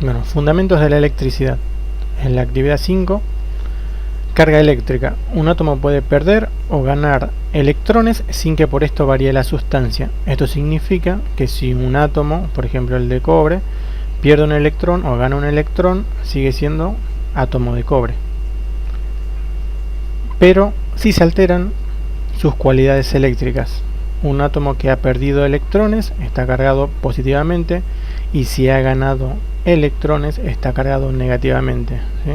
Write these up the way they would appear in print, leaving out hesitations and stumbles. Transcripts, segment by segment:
Bueno, fundamentos de la electricidad. En la actividad 5, carga eléctrica. Un átomo puede perder o ganar electrones sin que por esto varíe la sustancia. Esto significa que si un átomo, por ejemplo el de cobre, pierde un electrón o gana un electrón, sigue siendo átomo de cobre. Pero si se alteran sus cualidades eléctricas. Un átomo que ha perdido electrones está cargado positivamente, y si ha ganado electrones está cargado negativamente, ¿sí?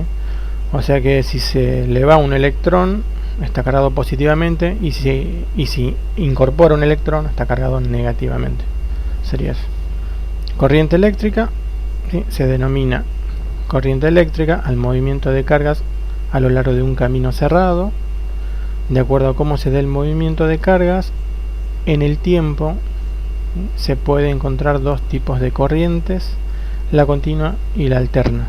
O sea que si se le va un electrón está cargado positivamente, y si incorpora un electrón está cargado negativamente. Sería eso. Corriente eléctrica, ¿sí? Se denomina corriente eléctrica al movimiento de cargas a lo largo de un camino cerrado. De acuerdo a cómo se dé el movimiento de cargas en el tiempo, se puede encontrar dos tipos de corrientes, la continua y la alterna.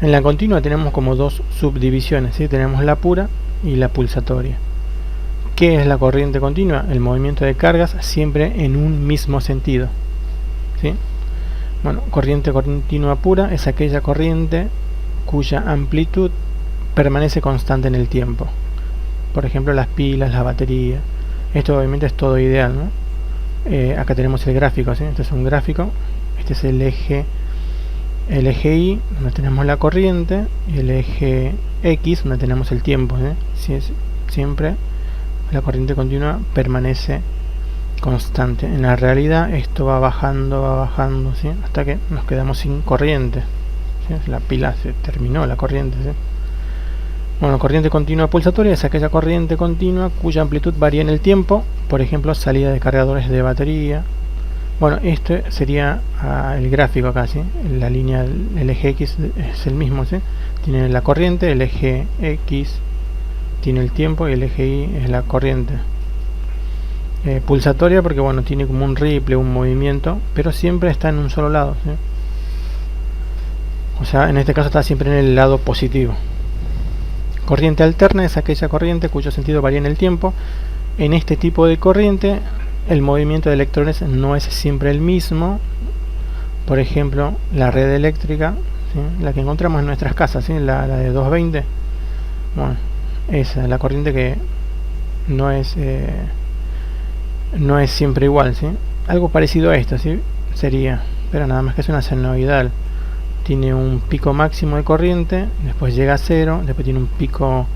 En la continua tenemos como dos subdivisiones, ¿sí? Tenemos la pura y la pulsatoria. ¿Qué es la corriente continua? El movimiento de cargas siempre en un mismo sentido, ¿sí? Bueno, corriente continua pura es aquella corriente cuya amplitud permanece constante en el tiempo. Por ejemplo, las pilas, las baterías. Esto obviamente es todo ideal, ¿no? Acá tenemos el gráfico, ¿sí? Este es un gráfico. Este es el eje Y, donde tenemos la corriente, y el eje X, donde tenemos el tiempo, ¿sí? Siempre la corriente continua permanece constante. En la realidad esto va bajando, ¿sí? Hasta que nos quedamos sin corriente, ¿sí? La pila se terminó, la corriente, ¿sí? Bueno, corriente continua pulsatoria es aquella corriente continua cuya amplitud varía en el tiempo, por ejemplo, salida de cargadores de batería. Bueno, este sería el gráfico acá, ¿sí? La línea, el eje X es el mismo, ¿sí? Tiene la corriente, el eje X tiene el tiempo y el eje Y es la corriente. Pulsatoria porque, bueno, tiene como un ripple, un movimiento, pero siempre está en un solo lado, ¿sí? O sea, en este caso está siempre en el lado positivo. Corriente alterna es aquella corriente cuyo sentido varía en el tiempo. En este tipo de corriente el movimiento de electrones no es siempre el mismo. Por ejemplo, la red eléctrica, ¿sí? La que encontramos en nuestras casas, ¿sí? La de 220. Bueno, esa es la corriente que no es siempre igual, ¿sí? Algo parecido a esto, ¿sí? Sería, pero nada más que es una senoidal. Tiene un pico máximo de corriente, después llega a cero, después tiene un pico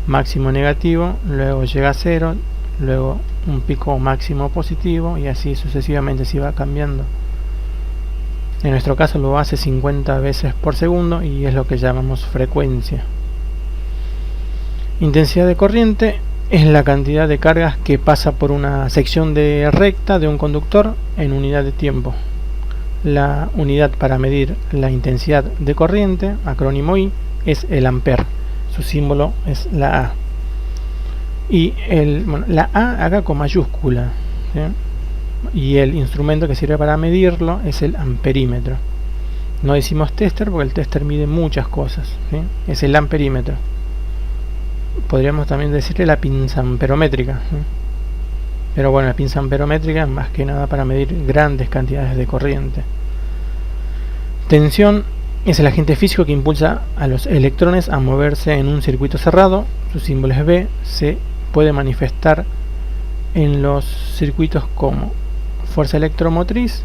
máximo negativo, luego llega a cero, luego un pico máximo positivo, y así sucesivamente se va cambiando. En nuestro caso lo hace 50 veces por segundo y es lo que llamamos frecuencia. Intensidad de corriente es la cantidad de cargas que pasa por una sección de recta de un conductor en unidad de tiempo. La unidad para medir la intensidad de corriente, acrónimo I, es el ampere. Su símbolo es la A. Y la A acá con mayúscula, ¿sí? Y el instrumento que sirve para medirlo es el amperímetro. No decimos tester porque el tester mide muchas cosas, ¿sí? Es el amperímetro. Podríamos también decirle la pinza amperométrica, ¿sí? Pero bueno, la pinza amperométrica es más que nada para medir grandes cantidades de corriente. Tensión es el agente físico que impulsa a los electrones a moverse en un circuito cerrado. Su símbolo es B. Se puede manifestar en los circuitos como fuerza electromotriz,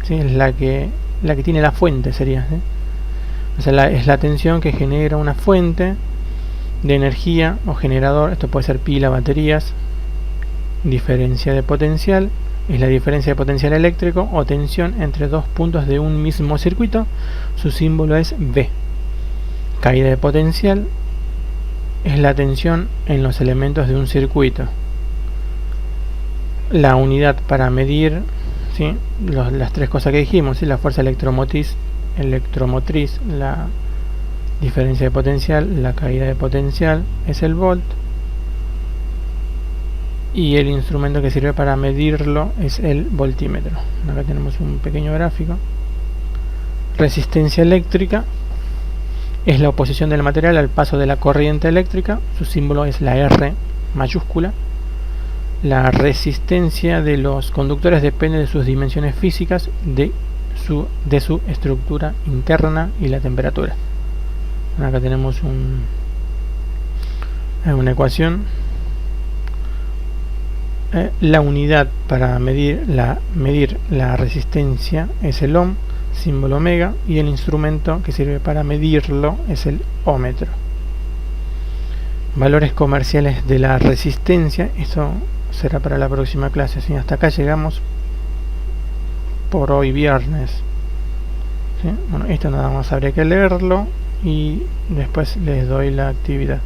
¿sí? Es la que tiene la fuente, sería, ¿sí? O sea, es la tensión que genera una fuente de energía o generador. Esto puede ser pila, baterías. Diferencia de potencial es la diferencia de potencial eléctrico o tensión entre dos puntos de un mismo circuito. Su símbolo es V. Caída de potencial es la tensión en los elementos de un circuito. La unidad para medir, ¿sí? Las tres cosas que dijimos, ¿sí? La fuerza electromotriz, la diferencia de potencial, la caída de potencial es el volt. Y el instrumento que sirve para medirlo es el voltímetro. Acá tenemos un pequeño gráfico. Resistencia eléctrica es la oposición del material al paso de la corriente eléctrica. Su símbolo es la R mayúscula. La resistencia de los conductores depende de sus dimensiones físicas, de de su estructura interna y la temperatura. Acá tenemos una ecuación. La unidad para medir la resistencia es el ohm, símbolo omega, y el instrumento que sirve para medirlo es el ómetro. Valores comerciales de la resistencia, esto será para la próxima clase. ¿Sí? Hasta acá llegamos por hoy viernes. ¿Sí? Bueno, esto nada más habría que leerlo y después les doy la actividad.